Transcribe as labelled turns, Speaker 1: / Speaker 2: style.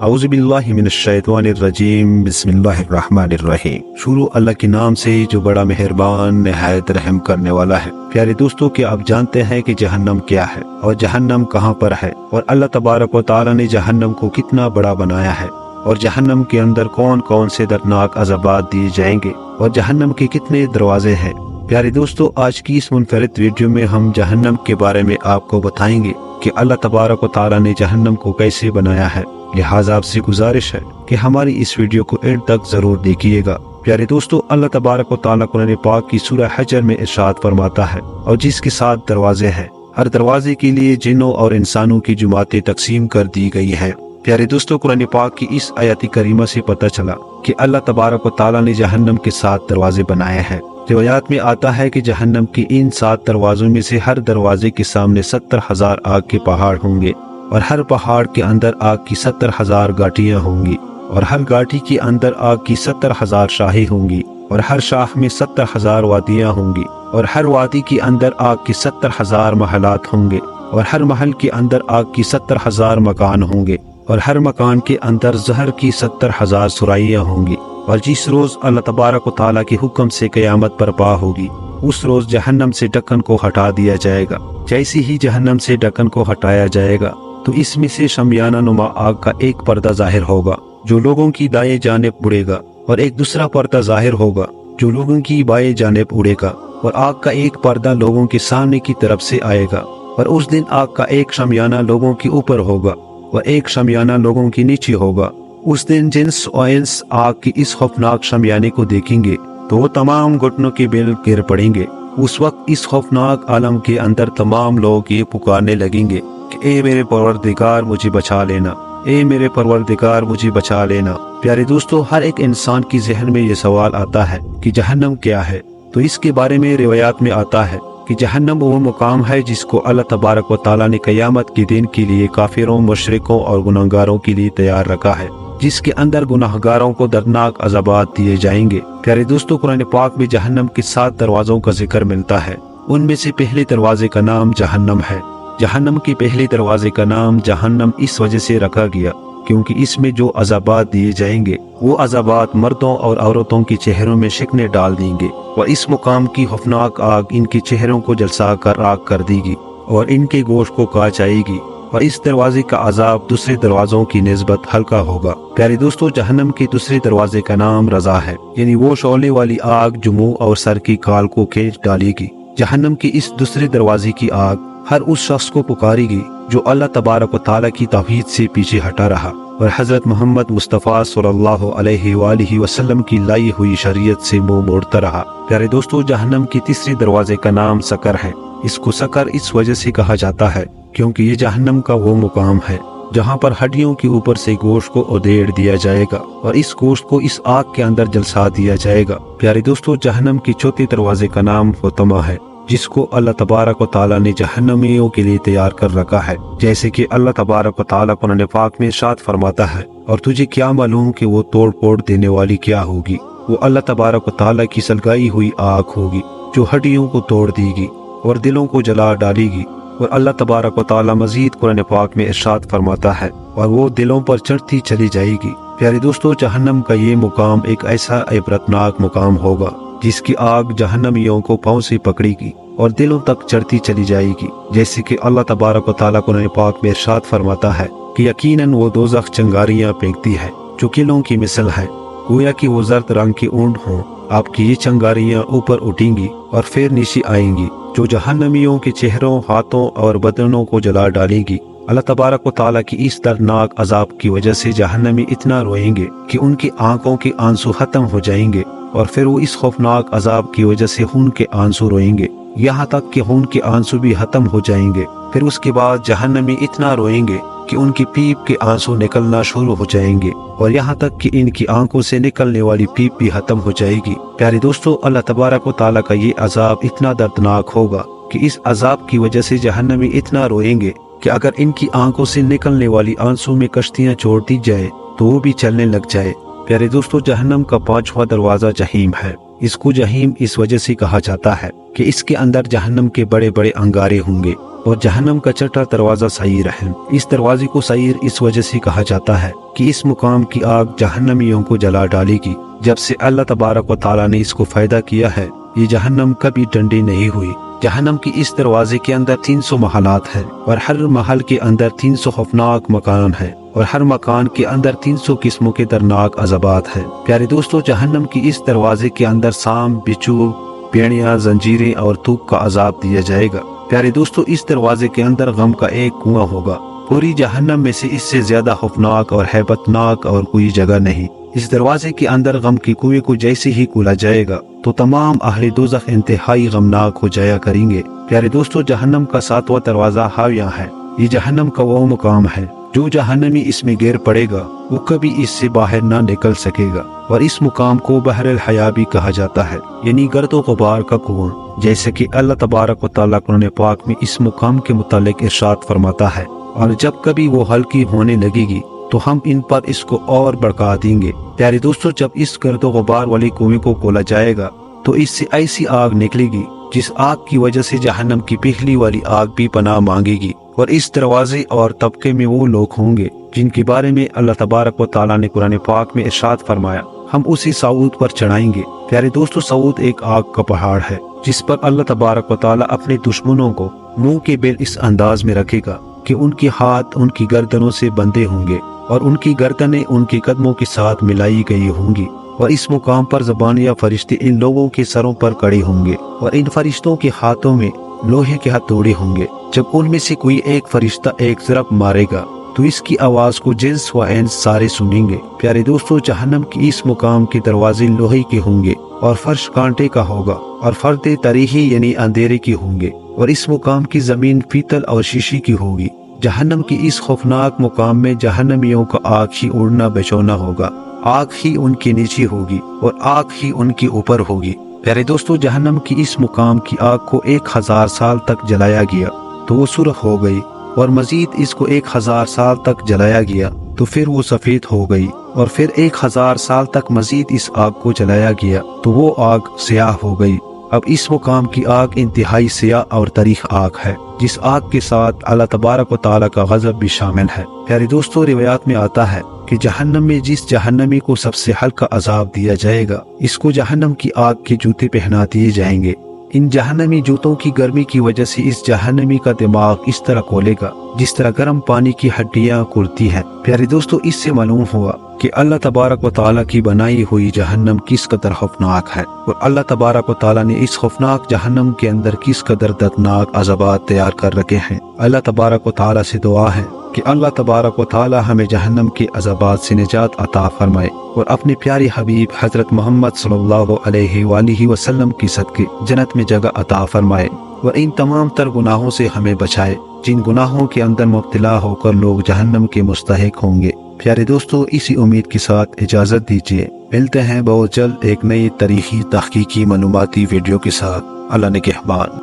Speaker 1: औज़ुबिल्लाहि मिनश्शैतानिर्रजीम बिस्मिल्लाहिर्रहमानिर्रहीम। शुरू अल्लाह के नाम से जो बड़ा मेहरबान निहायत रहम करने वाला है। प्यारे दोस्तों, क्या आप जानते हैं कि जहन्नम क्या है और जहन्नम कहाँ पर है, और अल्लाह तबारक व तआला ने जहन्नम को कितना बड़ा बनाया है, और जहन्नम के अंदर कौन कौन से दर्दनाक अज़ाबात दिए जाएंगे, और जहन्नम के कितने दरवाजे हैं। प्यारे दोस्तों, आज की इस मुनफरिद वीडियो में हम जहन्नम के बारे में आपको बताएंगे कि अल्लाह तबारक व तआला ने जहन्नम को कैसे बनाया है। लिहाजा आपसे गुजारिश है कि हमारी इस वीडियो को एंड तक जरूर देखिएगा। प्यारे दोस्तों, अल्लाह तबारक व तआला कुरान पाक की सूरह हजर में इरशाद फरमाता है, और जिसके 7 दरवाजे हैं, हर दरवाजे के लिए जिन्नों और इंसानों की जुमातें तकसीम कर दी गई हैं। प्यारे दोस्तों, कुरान पाक की इस आयत करीमा से पता चला कि अल्लाह तबारक व तआला ने जहन्नम के 7 दरवाजे बनाए हैं। रिवायात में आता है कि जहन्नम के इन 7 दरवाजों में से हर दरवाजे के सामने 70,000 आग के पहाड़ होंगे, और हर पहाड़ के अंदर आग की 70,000 गाठियां होंगी, और हर गाठी के अंदर आग की 70,000 शाही होंगी, और हर शाख में 70,000 वादियां होंगी, और हर वादी के अंदर आग की 70,000 महलात होंगे, और हर महल के अंदर आग की 70,000 मकान होंगे, और हर मकान के अंदर जहर की 70,000 सुराइयां होंगी। और जिस रोज अल्लाह तबारक व तआला के हुक्म से क़यामत बर्पा होगी, उस रोज जहन्नम से ढक्कन को हटा दिया जाएगा। जैसे ही जहन्नम से ढक्कन को हटाया जाएगा तो इसमें से शमियाना नुमा आग का एक पर्दा जाहिर होगा जो लोगों की दाएं जानिब उड़ेगा, और एक दूसरा पर्दा जाहिर होगा जो लोगों की बाएं जानिब उड़ेगा, और आग का एक पर्दा लोगों के सामने की तरफ से आएगा। और उस दिन आग का एक शमियाना लोगों के ऊपर होगा और एक शमियाना लोगों के नीचे होगा। उस दिन जिन्स और इंस आग की इस खौफनाक शमियाने को देखेंगे तो वो तमाम घुटनों के बल गिर पड़ेंगे। उस वक्त इस खौफनाक आलम के अंदर तमाम लोग ये पुकारने लगेंगे कि ए मेरे परवरदिगार मुझे बचा लेना, ए मेरे परवरदिगार मुझे बचा लेना। प्यारे दोस्तों, हर एक इंसान की जहन में ये सवाल आता है कि जहन्नम क्या है। तो इसके बारे में रिवायात में आता है कि जहन्नम वो मुकाम है जिसको अल्लाह तबारक व तआला ने क़यामत के दिन के लिए काफिरों, मुशरिकों और गुनहगारों के लिए तैयार रखा है, जिसके अंदर गुनाहगारों को दर्दनाक अज़ाबात दिए जाएंगे। प्यारे दोस्तों, कुरान पाक में जहन्नम के 7 दरवाजों का जिक्र मिलता है। उनमें से पहले दरवाजे का नाम जहन्नम है। जहन्नम के पहले दरवाजे का नाम जहन्नम इस वजह से रखा गया क्योंकि इसमें जो अज़ाबात दिए जाएंगे वो अज़ाबात मर्दों और औरतों के चेहरों में शिकने डाल देंगे, और इस मुकाम की खौफनाक आग इनके चेहरों को जलसा कर राख कर देगी और इनके गोश्त को काट जाएगी, और इस दरवाजे का अजाब दूसरे दरवाजों की निस्बत हल्का होगा। प्यारे दोस्तों, जहन्नम के दूसरे दरवाजे का नाम रजा है, यानी वो शोले वाली आग जो मुंह और सर की खाल को खींच डालेगी। जहन्नम के इस दूसरे दरवाजे की आग हर उस शख्स को पुकारेगी जो अल्लाह तबारक व तआला की तौहीद से पीछे हटा रहा और हजरत मोहम्मद मुस्तफ़ा सल्लल्लाहु अलैहि वसल्लम की लाई हुई शरीयत से मुंह मोड़ता रहा। प्यारे दोस्तों, जहन्नम के तीसरे दरवाजे का नाम सकर है। इसको सकर इस वजह से कहा जाता है क्योंकि ये जहन्नम का वो मुकाम है जहाँ पर हड्डियों के ऊपर से गोश्त को उधेड़ दिया जाएगा और इस गोश्त को इस आग के अंदर जलसा दिया जाएगा। प्यारे दोस्तों, जहन्नम के चौथे दरवाजे का नाम हुतमा है, जिसको अल्लाह तबारक व तआला ने जहन्नमियों के लिए तैयार कर रखा है। जैसे कि अल्लाह तबारक व तआला कुरान पाक में इरशाद फरमाता है, और तुझे क्या मालूम कि वो तोड़ फोड़ देने वाली क्या होगी। वो अल्लाह तबारक व तआला की सलगाई हुई आग होगी जो हड्डियों को तोड़ देगी और दिलों को जला डालेगी। और अल्लाह तबारक व तआला मजीद कुरान पाक में इरशाद फरमाता है, और वो दिलों पर चढ़ती चली जाएगी। प्यारे दोस्तों, जहन्नम का ये मुकाम एक ऐसा इबरतनाक मुकाम होगा जिसकी आग जहन्नमियों को पांव से पकड़ेगी और दिलों तक चढ़ती चली जाएगी। जैसे कि अल्लाह तबारक व तआला कुरान पाक में इरशाद फरमाता है कि यकीनन वो दोज़ख चिंगारियां फेंकती है जो किलों की मिसल है, गोया कि वो जर्द रंग की ऊंट हों। आपकी ये चिंगारियां ऊपर उठेंगी और फिर नीचे आएंगी जो जहन्नमियों के चेहरों, हाथों और बदनों को जला डालेगी। अल्लाह तबारक व तआला की इस दर्दनाक अजाब की वजह से जहन्नमी इतना रोएंगे कि उनकी आंखों के आंसू खत्म हो जाएंगे, और फिर वो इस खौफनाक अजाब की वजह से खून के आंसू रोएंगे, यहाँ तक कि खून के आंसू भी खत्म हो जाएंगे। फिर उसके बाद जहन्नमी इतना रोएंगे कि उनकी पीप के आंसू निकलना शुरू हो जाएंगे, और यहाँ तक कि इनकी आंखों से निकलने वाली पीप भी खत्म हो जाएगी। प्यारे दोस्तों, अल्लाह तबारक व तआला का ये अजाब इतना दर्दनाक होगा कि इस अजाब की वजह से जहन्नमी इतना रोएंगे कि अगर इनकी आंखों से निकलने वाली आंसू में कश्तियां छोड़ दी जाए तो वो भी चलने लग जाए। प्यारे दोस्तों, जहन्नम का 5वां दरवाजा जहीम है। इसको जहीम इस वजह से कहा जाता है कि इसके अंदर जहन्नम के बड़े बड़े अंगारे होंगे और जहन्नम का छठा दरवाजा सईर है। इस दरवाजे को सईर इस वजह से कहा जाता है कि इस मुकाम की आग जहन्नमियों को जला डालेगी। जब से अल्लाह तबारक व तआला ने इसको फायदा किया है, ये जहन्नम कभी ठंडी नहीं हुई। जहन्नम की इस दरवाजे के अंदर 300 महलात है और हर महल के अंदर 300 खौफनाक मकान है और हर मकान के अंदर 300 किस्मों के दर्दनाक अज़ाबात है। प्यारे दोस्तों, जहन्नम की इस दरवाजे के अंदर सांप, बिच्छू, पेड़ियां, जंजीरें और थूक का अजाब दिया जाएगा। प्यारे दोस्तों, इस दरवाजे के अंदर गम का एक कुआं होगा। पूरी जहन्नम में से इससे ज्यादा खौफनाक और हैबतनाक और कोई जगह नहीं। इस दरवाजे के अंदर गम के कुएं को जैसे ही खोला जाएगा तो तमाम अहले दोज़ख इंतहाई गमनाक हो जाया करेंगे। प्यारे दोस्तों, जहन्नम का 7वां दरवाजा हाविया है। ये जहन्नम का वो मुकाम है जो जहन्नमी इसमें गिर पड़ेगा वो कभी इससे बाहर ना निकल सकेगा और इस मुकाम को बहरुल हया भी कहा जाता है, यानी गर्दो गुबार का कुआं। जैसे कि अल्लाह तबारक व तआला कुरान पाक में इस मुकाम के मुतालिक इरशाद फरमाता है, और जब कभी वो हल्की होने लगेगी तो हम इन पर इसको और बढ़ा देंगे। प्यारे दोस्तों, जब इस गर्दो गुबार वाले कुएं को खोला जाएगा तो इससे ऐसी आग निकलेगी जिस आग की वजह से जहन्नम की पिघली वाली आग भी पनाह मांगेगी। और इस दरवाजे और तबके में वो लोग होंगे जिनके बारे में अल्लाह तबारक व तआला ने कुरान पाक में इरशाद फरमाया, हम उसी सऊद पर चढ़ाएंगे। प्यारे दोस्तों, सऊद एक आग का पहाड़ है जिस पर अल्लाह तबारक व तआला अपने दुश्मनों को मुंह के बेल इस अंदाज में रखेगा कि उनके हाथ उनकी गर्दनों से बंधे होंगे और उनकी गर्दनें उनके कदमों के साथ मिलाई गई होंगी। और इस मुकाम पर ज़बान या फरिश्ते इन लोगों के सरों पर खड़े होंगे और इन फरिश्तों के हाथों में लोहे के हथौड़े होंगे। जब उनमें से कोई एक फरिश्ता एक ज़रब मारेगा तो इसकी आवाज को जिन्स व इंस सारे सुनेंगे। प्यारे दोस्तों, जहन्नम की इस मुकाम के दरवाजे लोहे के होंगे और फर्श कांटे का होगा और फर्दे तरीही यानी अंधेरे की होंगे और इस मुकाम की जमीन पीतल और शीशी की होगी। जहन्नम की इस खौफनाक मुकाम में जहन्नमियों का आग ही उड़ना बचौना होगा, आग ही उनके नीचे होगी और आग ही उनके ऊपर होगी। प्यारे दोस्तों, जहन्नम की इस मुकाम की आग को 1000 साल तक जलाया गया तो वो सुर्ख हो गई और मजीद इसको 1000 साल तक जलाया गया तो फिर वो सफेद हो गई और फिर 1000 साल तक मजीद इस आग को जलाया गया तो वो आग स्याह हो गई। अब इस मुकाम की आग इंतहाई स्याह और तरीख आग है जिस आग के साथ अल्लाह तबारक व तआला का गज़ब भी शामिल है। प्यारे दोस्तों, रिवायात में आता है कि जहन्नम में जिस जहन्नमी को सबसे हल्का अजाब दिया जाएगा इसको जहन्नम की आग के जूते पहना दिए जाएंगे। इन जहन्नमी जूतों की गर्मी की वजह से इस जहन्नमी का दिमाग इस तरह खोलेगा जिस तरह गर्म पानी की हड्डियां कुरती हैं। प्यारे दोस्तों, इससे मालूम हुआ कि अल्लाह तबारक व तआला की बनाई हुई जहन्नम किस कदर खौफनाक है और अल्लाह तबारक व तआला ने इस खौफनाक जहन्नम के अंदर किस कदर दर्दनाक अज़ाबात तैयार कर रखे हैं। अल्लाह तबारक व तआला से दुआ है कि अल्लाह तबारक व तआला हमें जहन्नम के अज़ाबात से निजात अता फरमाए और अपने प्यारे हबीब हजरत मोहम्मद सल्लल्लाहु अलैहि वसल्लम की सदके जन्नत में जगह अता फरमाए और इन तमाम तर गुनाहों से हमें बचाए जिन गुनाहों के अंदर मुब्तला होकर लोग जहन्नम के मुस्तहिक होंगे। प्यारे दोस्तों, इसी उम्मीद के साथ इजाज़त दीजिए, मिलते हैं बहुत जल्द एक नई तारीखी तहकीकी मालूमाती वीडियो के साथ। अल्लाह ने कहबान।